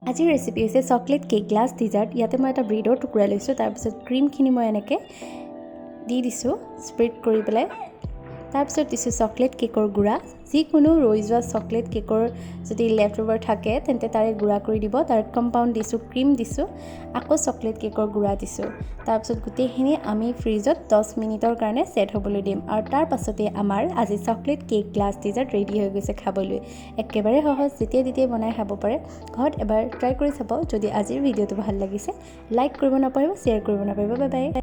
আজিৰ ৰেচিপি হৈছে chocolate cake glass desert. ইয়াতে মই এটা ব্ৰেডৰ টুকুৰা লৈছোঁ, তাৰপিছত ক্ৰীমখিনি মই এনেকৈ দি দিছোঁ স্প্ৰেড কৰি পেলাই। তাৰপিছত দিছোঁ চকলেট কেকৰ গুড়া। যিকোনো ৰৈ যোৱা চকলেট কেকৰ যদি লেফ্ট অভাৰ থাকে তেন্তে তাৰে গুড়া কৰি দিব। তাত কম্পাউণ্ড দিছোঁ, ক্ৰীম দিছোঁ, আকৌ চকলেট কেকৰ গুড়া দিছোঁ। তাৰপিছত গোটেইখিনি আমি ফ্ৰিজত 10 মিনিটৰ কাৰণে ছেট হ'বলৈ দিম। আৰু তাৰ পাছতে আমাৰ আজি chocolate cake glass desert ready হৈ গৈছে খাবলৈ। একেবাৰে সহজ, যেতিয়াই তেতিয়াই বনাই খাব পাৰে। ঘৰত এবাৰ ট্ৰাই কৰি চাব। যদি আজিৰ ভিডিঅ'টো ভাল লাগিছে লাইক কৰিব নাপাহৰিব, শ্বেয়াৰ কৰিব নাপাহৰিব। Bye bye.